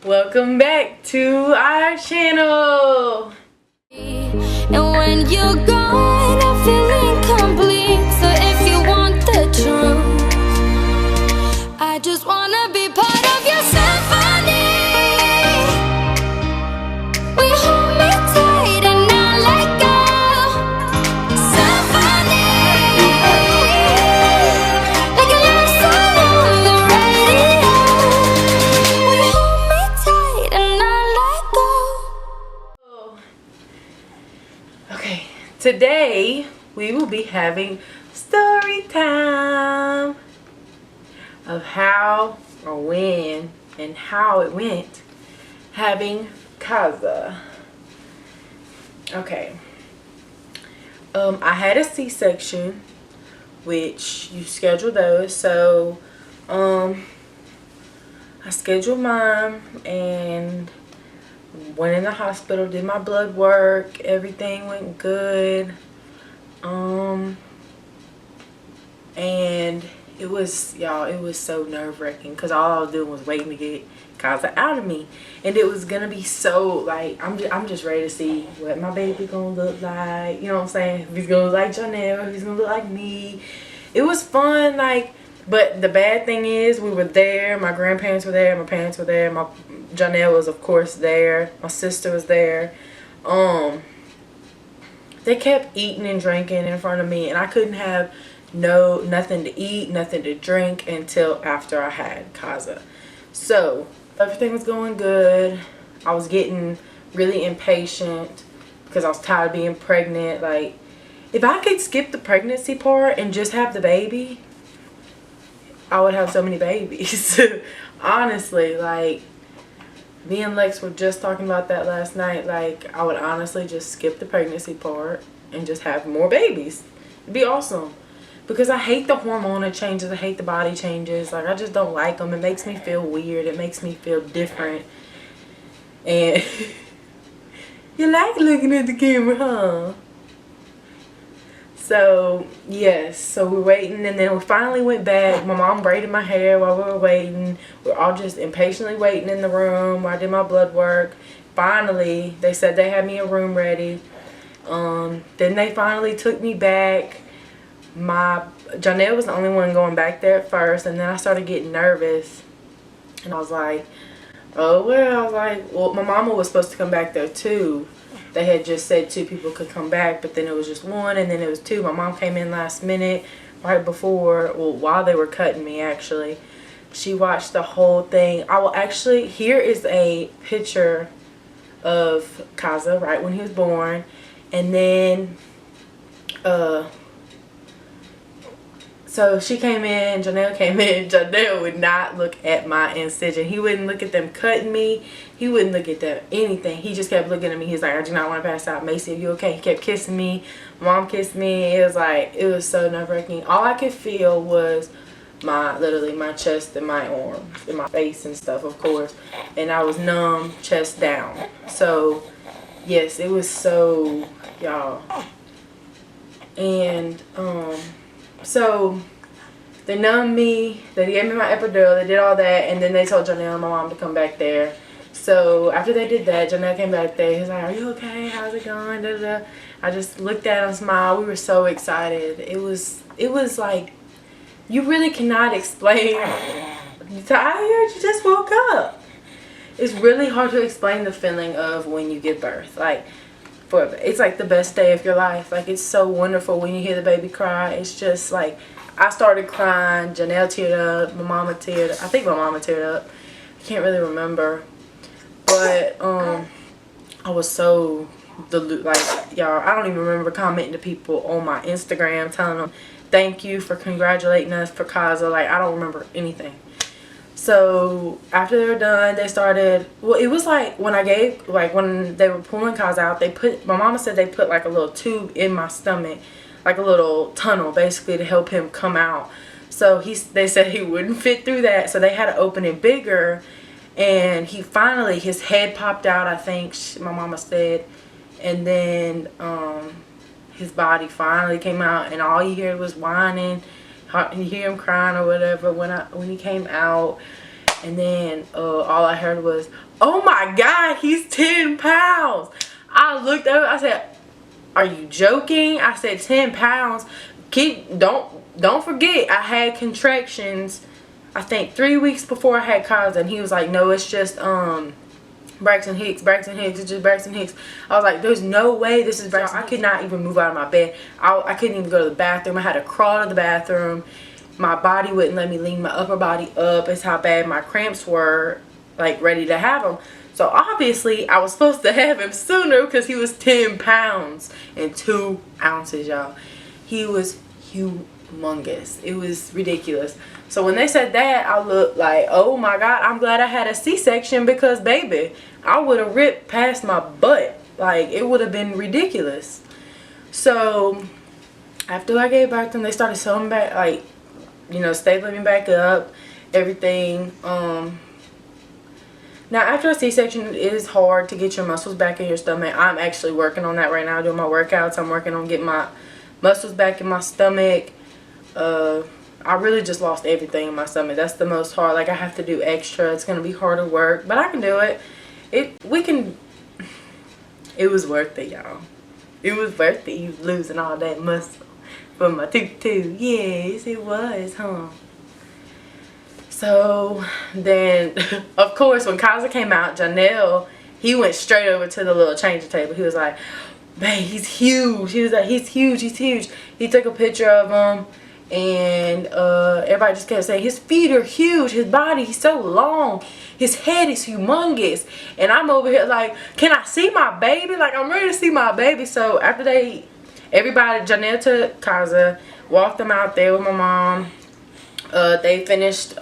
Welcome back to our channel. And when you're gone, I feel incomplete. So if you want the truth, I just wanna be part of your symphony. We hold me tight and not let go. Symphony, like a love song on the radio. We hold me tight and not let go. Okay, today we will be having story time of how or when and how it went having Kaza. Okay. I had a C-section, which you schedule those. So, I scheduled mine and went in the hospital, did my blood work, everything went good. And it was, y'all, it was so nerve-wracking because all I was doing was waiting to get Kaza out of me. And it was gonna be so, like, I'm just ready to see what my baby gonna look like, you know what I'm saying? If he's gonna look like Janelle, if he's gonna look like me. It was fun, like, but the bad thing is we were there, my grandparents were there, my parents were there, my Janelle was of course there, my sister was there. They kept eating and drinking in front of me, and I couldn't have nothing to eat, nothing to drink until after I had Kaza. So everything was going good. I was getting really impatient because I was tired of being pregnant. Like, if I could skip the pregnancy part and just have the baby, I would have so many babies. Honestly, like, me and Lex were just talking about that last night. Like, I would honestly just skip the pregnancy part and just have more babies. It'd be awesome. Because I hate the hormonal changes. I hate the body changes. Like, I just don't like them. It makes me feel weird. It makes me feel different. And you like looking at the camera, huh? So, yes. So, we're waiting. And then we finally went back. My mom braided my hair while we were waiting. We're all just impatiently waiting in the room while I did my blood work. Finally, they said they had me a room ready. Then they finally took me back. Janelle was the only one going back there at first, and then I started getting nervous, and I was like, oh well. I was like, well, my mama was supposed to come back there too. They had just said 2 people could come back, but then it was just 1, and then it was 2. My mom came in last minute, right before, well, while they were cutting me actually. She watched the whole thing. I will actually, here is a picture of Kaza right when he was born, and then so she came in, Janelle came in. Janelle would not look at my incision. He wouldn't look at them cutting me. He wouldn't look at them anything. He just kept looking at me. He's like, I do not want to pass out. Macy, are you okay? He kept kissing me. Mom kissed me. It was like, it was so nerve-wracking. All I could feel was literally my chest and my arms and my face and stuff, of course. And I was numb, chest down. So, yes, it was so, y'all. And, so they numbed me, they gave me my epidural, they did all that, and then they told Janelle and my mom to come back there. So after they did that, Janelle came back there. He was like, are you okay? How's it going? Da, da, da. I just looked at him, smiled. We were so excited. It was like, you really cannot explain. You tired? You just woke up. It's really hard to explain the feeling of when you give birth. Like, it's like the best day of your life. Like, it's so wonderful when you hear the baby cry. It's just like, I started crying. Janelle teared up. My mama teared up. I think my mama teared up. I can't really remember. But I was so like, y'all, I don't even remember commenting to people on my Instagram telling them thank you for congratulating us for Kaza. Like, I don't remember anything. So after they were done, they started, well, it was like when when they were pulling Kaza out, my mama said they put like a little tube in my stomach, like a little tunnel basically to help him come out. So they said he wouldn't fit through that, so they had to open it bigger, and his head popped out, I think my mama said, and then his body finally came out, and all you hear was whining. You hear him crying or whatever when he came out. And then all I heard was, "Oh my God, he's 10 pounds." I looked over, I said, "Are you joking?" I said, 10 pounds. Don't forget, I had contractions, I think 3 weeks before I had Kaza, and he was like, "No, it's just Braxton Hicks, it's just Braxton Hicks." I was like, "There's no way this is Braxton." I could not even move out of my bed. I couldn't even go to the bathroom. I had to crawl to the bathroom. My body wouldn't let me lean my upper body up. It's how bad my cramps were, like ready to have him. So obviously I was supposed to have him sooner because he was 10 pounds and 2 ounces, y'all. He was humongous. It was ridiculous. So when they said that, I looked like, oh my God, I'm glad I had a C-section, because baby, I would have ripped past my butt. Like, it would have been ridiculous. So after I gave birth to him, they started sewing back, like, you know, stapling me back up, everything. Now after a C-section, it is hard to get your muscles back in your stomach. I'm actually working on that right now, doing my workouts. I'm working on getting my muscles back in my stomach. I really just lost everything in my stomach. That's the most hard. Like, I have to do extra. It's gonna be harder work, but I can do it. It was worth it, y'all. It was worth it. You losing all that muscle from my tooth. Yes, it was, huh? So then, of course, when Kaza came out, Janelle, he went straight over to the little changing table. He was like, "Man, he's huge." He was like, "He's huge, he's huge." He took a picture of him, and everybody just kept saying, "His feet are huge, his body, he's so long, his head is humongous." And I'm over here like, can I see my baby? Like, I'm ready to see my baby. So after everybody, Janelle took Kaza, walked them out there with my mom. They finished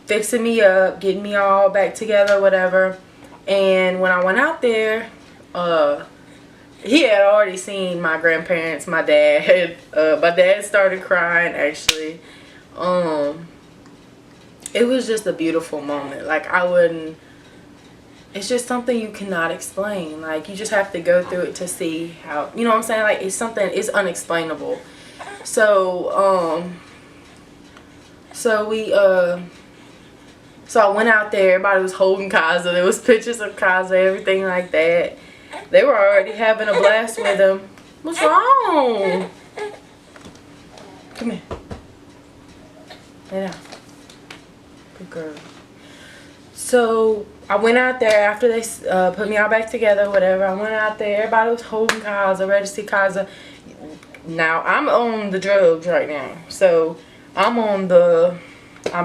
fixing me up, getting me all back together, whatever. And when I went out there, he had already seen my grandparents, my dad. My dad started crying, actually. It was just a beautiful moment. Like, it's just something you cannot explain. Like, you just have to go through it to see how, you know what I'm saying? Like, it's unexplainable. So, so I went out there, everybody was holding Kaza, there was pictures of Kaza, everything like that. They were already having a blast with him. What's wrong? Come here. Lay down. Good girl. So I went out there after they put me all back together, whatever. I went out there, everybody was holding Kaza, ready to see Kaza. Now, I'm on the drugs right now. So I'm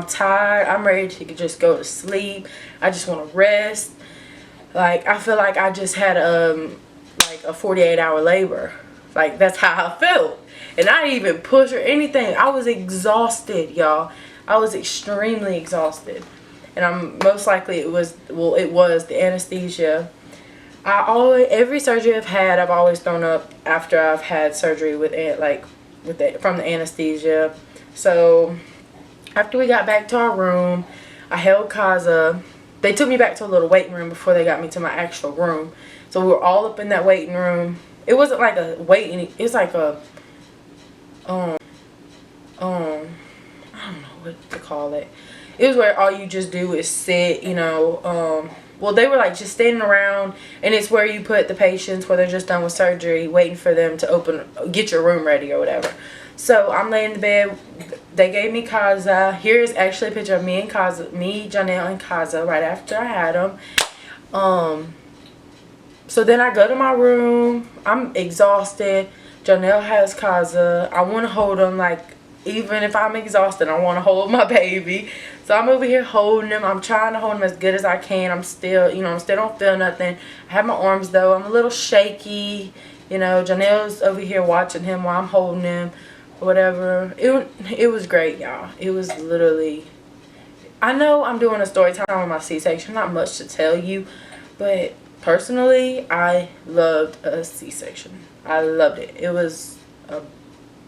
tired. I'm ready to just go to sleep. I just want to rest. Like, I feel like I just had like a 48-hour labor. Like, that's how I felt. And I didn't even push or anything. I was exhausted, y'all. I was extremely exhausted. And most likely it was the anesthesia. Every surgery I've had, I've always thrown up after I've had surgery from the anesthesia. So after we got back to our room, I held Kaza. They took me back to a little waiting room before they got me to my actual room. So we were all up in that waiting room. It wasn't like a waiting, it was like a I don't know what to call it. It was where all you just do is sit, you know. Well, they were like just standing around, and it's where you put the patients where they're just done with surgery, waiting for them to get your room ready or whatever. So I'm laying in the bed. They gave me Kaza. Here's actually a picture of me, Janelle, and Kaza right after I had them. So then I go to my room. I'm exhausted. Janelle has Kaza. I want to hold him, like, even if I'm exhausted, I want to hold my baby. So I'm over here holding him. I'm trying to hold him as good as I can. I'm still don't feel nothing. I have my arms, though. I'm a little shaky. You know, Janelle's over here watching him while I'm holding him. Whatever. It was great, y'all. It was literally, I know I'm doing a story time on my C-section, not much to tell you, but personally, I loved a C-section. I loved it. It was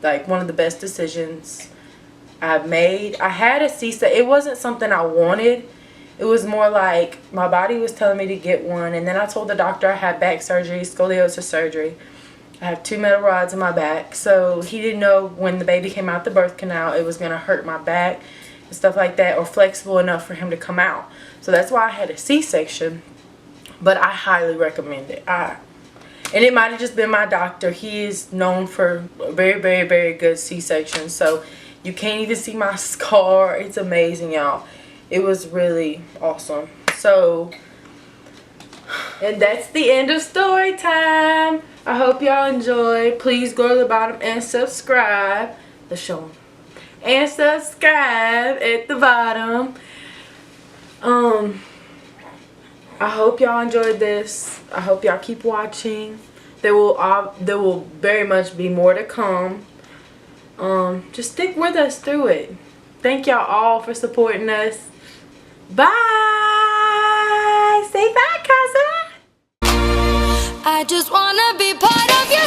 like one of the best decisions I've made. I had a C-section. It wasn't something I wanted. It was more like my body was telling me to get one, and then I told the doctor I had back surgery, scoliosis surgery. I have 2 metal rods in my back, so he didn't know when the baby came out the birth canal it was going to hurt my back. and stuff like that, or flexible enough for him to come out. So that's why I had a C-section. But I highly recommend it. And it might have just been my doctor. He is known for a very, very, very good C-section. So you can't even see my scar. It's amazing, y'all. It was really awesome. So, and that's the end of story time. I hope y'all enjoy. Please go to the bottom and subscribe. Let's show them. And subscribe at the bottom. I hope y'all enjoyed this. I hope y'all keep watching. There will very much be more to come. Just stick with us through it. Thank y'all all for supporting us. Bye. Say bye, cousin. I just wanna be part of your